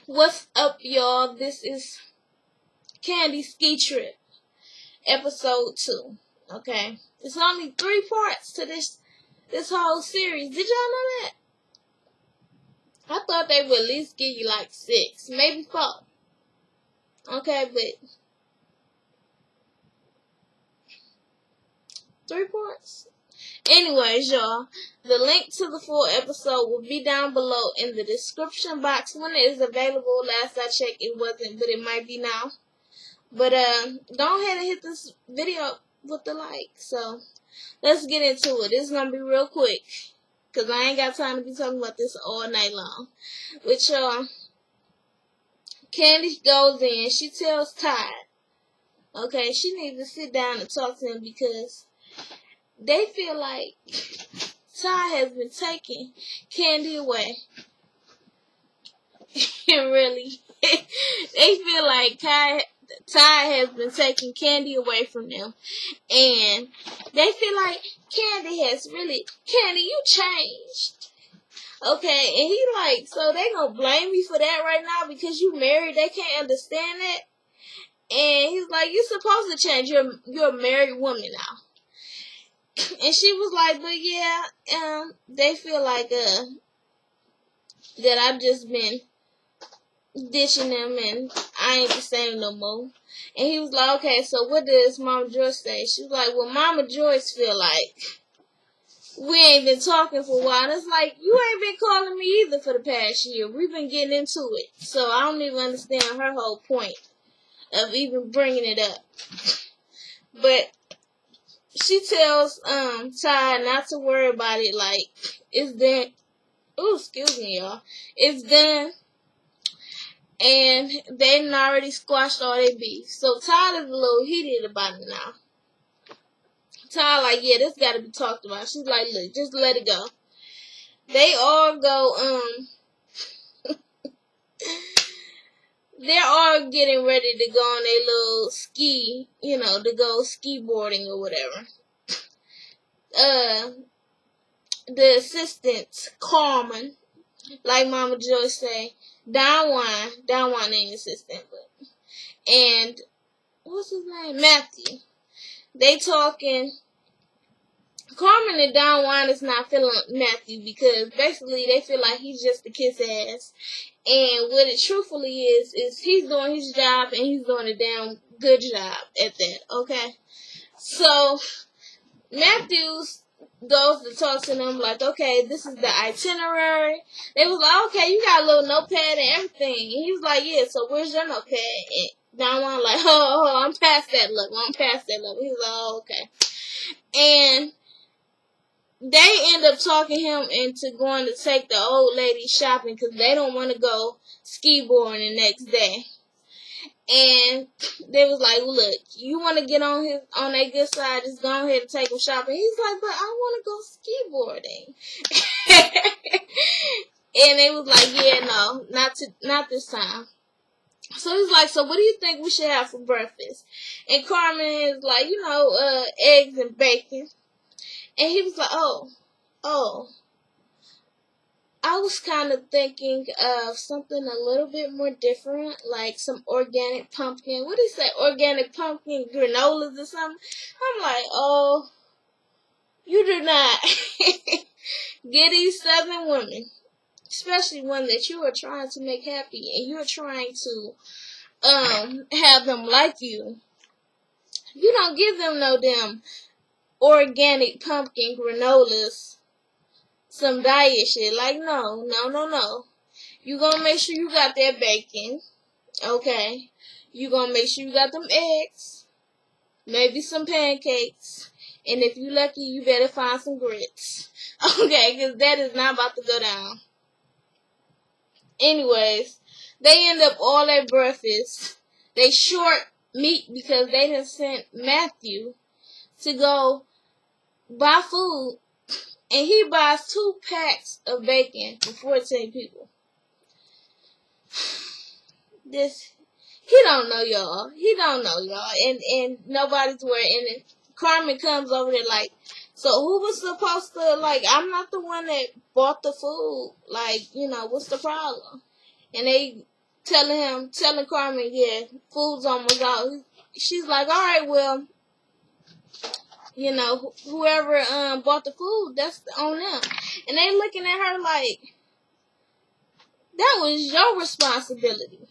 What's up, y'all? This is Kandi'S Ski Trip, episode 2. Okay, it's only 3 parts to this whole series. Did y'all know that? I thought they would at least give you like 6, maybe 4. Okay, but 3 parts. Anyways, y'all, the link to the full episode will be down below in the description box when it is available. Last I checked, it wasn't, but it might be now. But go ahead and hit this video with the like. So let's get into it. This is gonna be real quick, cause I ain't got time to be talking about this all night long. With y'all, Kandi goes in. She tells Todd, okay, she needs to sit down and talk to him because they feel like Todd has been taking Kandi away. Really, they feel like Todd has been taking Kandi away from them, and they feel like Kandi, you changed. Okay, and he like, so they gonna blame me for that right now because you married, they can't understand that. And he's like, you're supposed to change, you're a married woman now. And she was like, but yeah, they feel like, that I've just been ditching them and I ain't the same no more. And he was like, okay, so what does Mama Joyce say? She was like, well, Mama Joyce feel like we ain't been talking for a while. And it's like, you ain't been calling me either for the past year. We've been getting into it. So I don't even understand her whole point of even bringing it up. But she tells Todd not to worry about it, like, it's done. Ooh, excuse me, y'all. It's done. And they done already squashed all their beef. So Todd is a little heated about it now. Todd like, yeah, this gotta be talked about. She's like, look, just let it go. They all go, they're all getting ready to go on their little ski, to go ski boarding or whatever. The assistant, Carmen, like Mama Joyce say, Don Juan ain't assistant, but, and, what's his name? Matthew. They talking, Carmen and Don Juan is not feeling Matthew because basically they feel like he's just a kiss ass. And what it truthfully is he's doing his job and he's doing a damn good job at that, okay? So, Matthews goes to talk to them like, okay, this is the itinerary. They was like, okay, you got a little notepad and everything. And he was like, yeah, so where's your notepad? And Don Juan like, oh, I'm past that level. He was like, oh, okay. And they end up talking him into going to take the old lady shopping because they don't want to go ski boarding the next day. And they was like, look, you want to get on their good side, just go ahead and take him shopping. He's like, but I want to go ski boarding. And they was like, yeah, no, not this time. So he's like, so what do you think we should have for breakfast? And Carmen is like, eggs and bacon. And he was like, oh, I was kind of thinking of something a little bit more different, like some organic pumpkin. What do you say? Organic pumpkin granolas or something? I'm like, oh, you do not get these Southern women, especially one that you are trying to make happy and you're trying to have them like you. You don't give them no damn organic pumpkin granolas, some diet shit. Like, no. You gonna make sure you got that bacon, okay? You gonna make sure you got them eggs, maybe some pancakes, and if you lucky, you better find some grits, okay? Because that is not about to go down. Anyways, they end up all at breakfast. They short meat because they done sent Matthew to go buy food, and he buys 2 packs of bacon for 14 people. He don't know y'all. And nobody's worried. And then Carmen comes over there like, so who was supposed to, like, I'm not the one that bought the food. Like, what's the problem? And they telling Carmen, yeah, food's almost out. She's like, all right, well, you know, whoever bought the food, that's on them. And they looking at her like, that was your responsibility.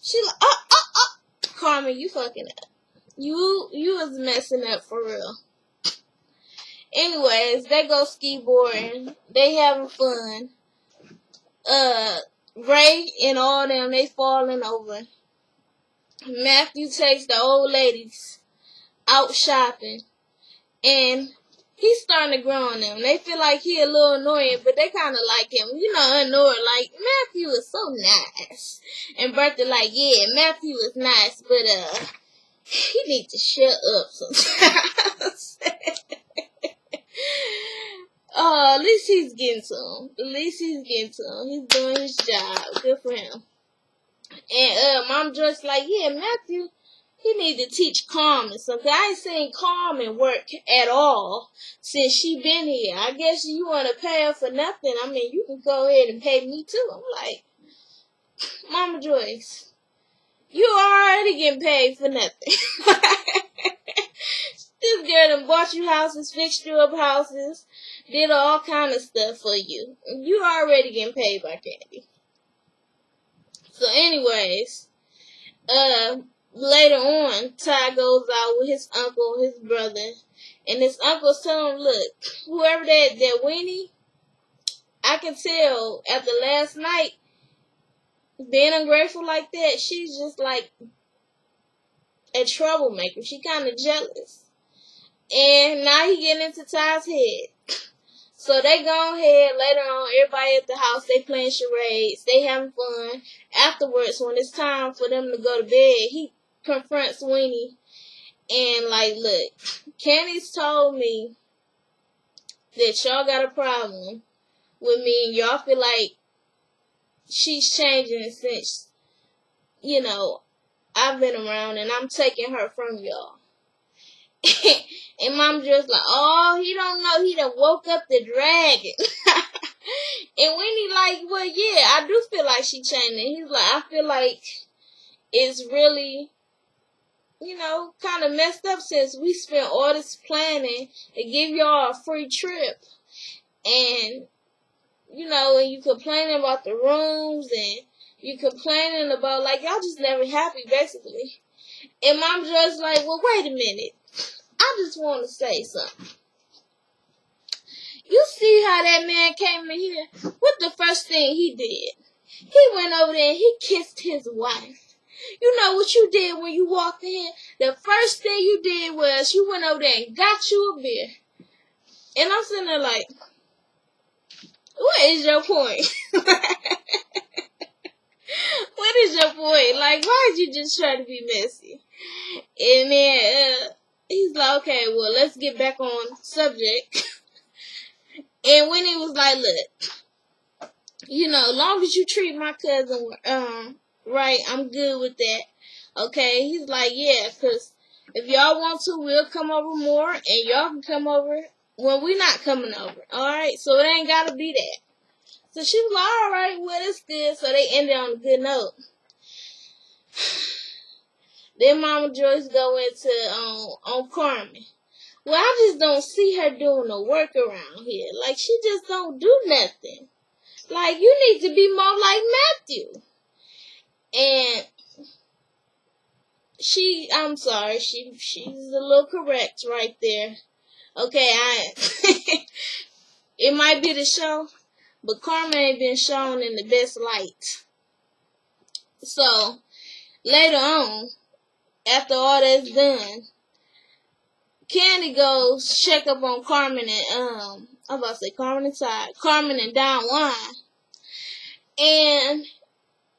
She like, Carmen, you fucking up. You was messing up for real. Anyways, they go ski boarding. They having fun. Ray and all them, they falling over. Matthew takes the old ladies out shopping. And he's starting to grow on them. They feel like he a little annoying, but they kind of like him. You know, annoyed. Like, Matthew is so nice. And Bertha like, yeah, Matthew is nice, but, he needs to shut up sometimes. Oh, at least he's getting to him. At least he's getting to him. He's doing his job. Good for him. And, Mom Joyce like, yeah, Matthew, he need to teach Carmen something. I ain't seen Carmen work at all since she been here. I guess you want to pay her for nothing. I mean, you can go ahead and pay me too. I'm like, Mama Joyce, you already getting paid for nothing. This girl done bought you houses, fixed you up houses, did all kind of stuff for you. You already getting paid by Kandi. So anyways, later on, Ty goes out with his uncle, his brother, and his uncle's telling him, look, whoever that Winnie, I can tell after last night, being ungrateful like that, she's just like a troublemaker. She kind of jealous. And now he getting into Ty's head. So they go ahead, later on, everybody at the house, they playing charades, they having fun. Afterwards, when it's time for them to go to bed, he confronts Winnie and like, look, Kandi'S told me that y'all got a problem with me and y'all feel like she's changing since, you know, I've been around and I'm taking her from y'all. And Mom just like, oh, he don't know he done woke up the dragon. And Winnie like, well, yeah, I do feel like she changing. He's like, I feel like it's really, you know, kind of messed up since we spent all this planning to give y'all a free trip. And, you know, and you complaining about the rooms and you complaining about, like, y'all just never happy, basically. And Mom just like, well, wait a minute. I just want to say something. You see how that man came in here? What the first thing he did? He went over there and he kissed his wife. You know what you did when you walked in here? The first thing you did was you went over there and got you a beer. And I'm sitting there like, what is your point? What is your point? Like, why did you just try to be messy? And then, he's like, okay, well, let's get back on subject. And when he was like, look, you know, as long as you treat my cousin right, I'm good with that. Okay? He's like, yeah, because if y'all want to, we'll come over more, and y'all can come over when we're not coming over. Alright? So it ain't got to be that. So she was like, alright, well, that's good. So they ended on a good note. Then Mama Joyce go into on Carmen. Well, I just don't see her doing the work around here. Like, she just don't do nothing. Like, you need to be more like Matthew. And I'm sorry, she's a little correct right there. Okay, it might be the show, but Carmen ain't been shown in the best light. So, later on, after all that's done, Kandi goes check up on Carmen and I'm about to say Carmen and Ty, Carmen and Don Juan, and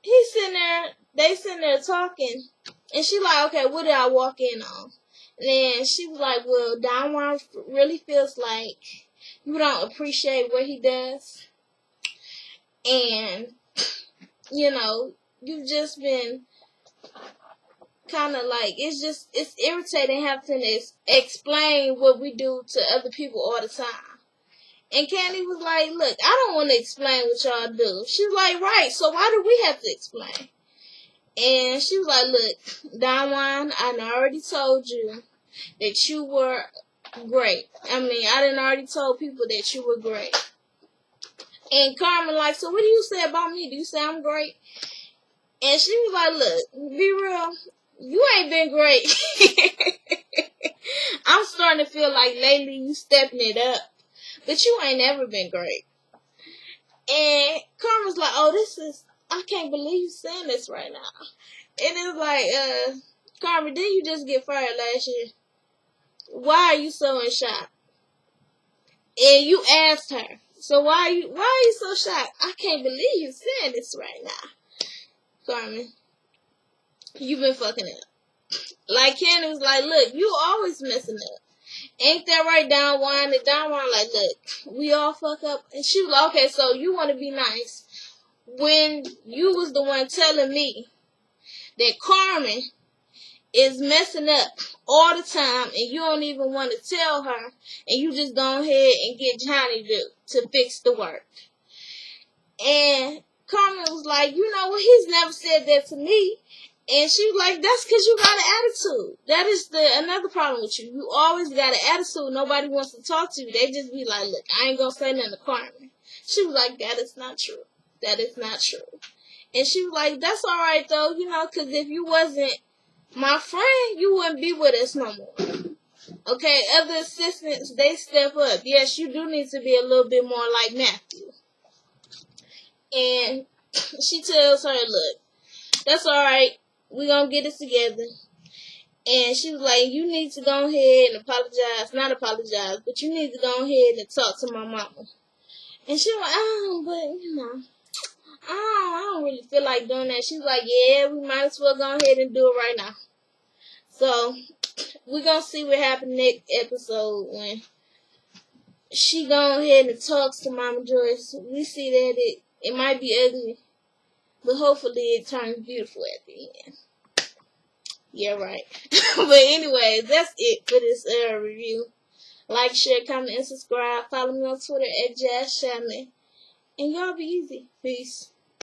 he's sitting there, they sitting there talking, and she like, okay, what did I walk in on? And then she was like, well, Don Juan really feels like you don't appreciate what he does, and you know, you've just been kind of like, it's irritating having to explain what we do to other people all the time. And Kandi was like, look, I don't want to explain what y'all do. She was like, right, so why do we have to explain? And she was like, look, Don Juan, I done already told you that you were great. I mean, I done already told people that you were great. And Carmen like, so what do you say about me? Do you say I'm great? And she was like, look, be real, you ain't been great. I'm starting to feel like lately you stepping it up. But you ain't never been great. And Carmen's like, oh, I can't believe you saying this right now. And it's like, Carmen, didn't you just get fired last year? Why are you so in shock? And you asked her, so why are you so shocked? I can't believe you saying this right now. Carmen, you've been fucking up. Like Kandi was like, look, you always messing up. Ain't that right, Don Juan? And Don Juan like, look, we all fuck up. And she was like, okay, so you want to be nice. When you was the one telling me that Carmen is messing up all the time and you don't even want to tell her and you just go ahead and get Johnny to fix the work. And Carmen was like, you know what, he's never said that to me. And she was like, that's because you got an attitude. That is another problem with you. You always got an attitude. Nobody wants to talk to you. They just be like, look, I ain't going to say nothing to Carmen. She was like, that is not true. That is not true. And she was like, that's all right, though, you know, because if you wasn't my friend, you wouldn't be with us no more. Okay, other assistants, they step up. Yes, you do need to be a little bit more like Matthew. And she tells her, look, that's all right. We're going to get it together. And she was like, you need to go ahead and apologize. Not apologize, but you need to go ahead and talk to my mama. And she was like, oh, but, you know, I don't really feel like doing that. She was like, yeah, we might as well go ahead and do it right now. So, we're going to see what happens next episode when she go ahead and talks to Mama Joyce. We see that it might be ugly, but hopefully it turns beautiful at the end. Yeah, right. But anyways, that's it for this review. Like, share, comment, and subscribe. Follow me on Twitter at JazzShaman. And y'all be easy. Peace.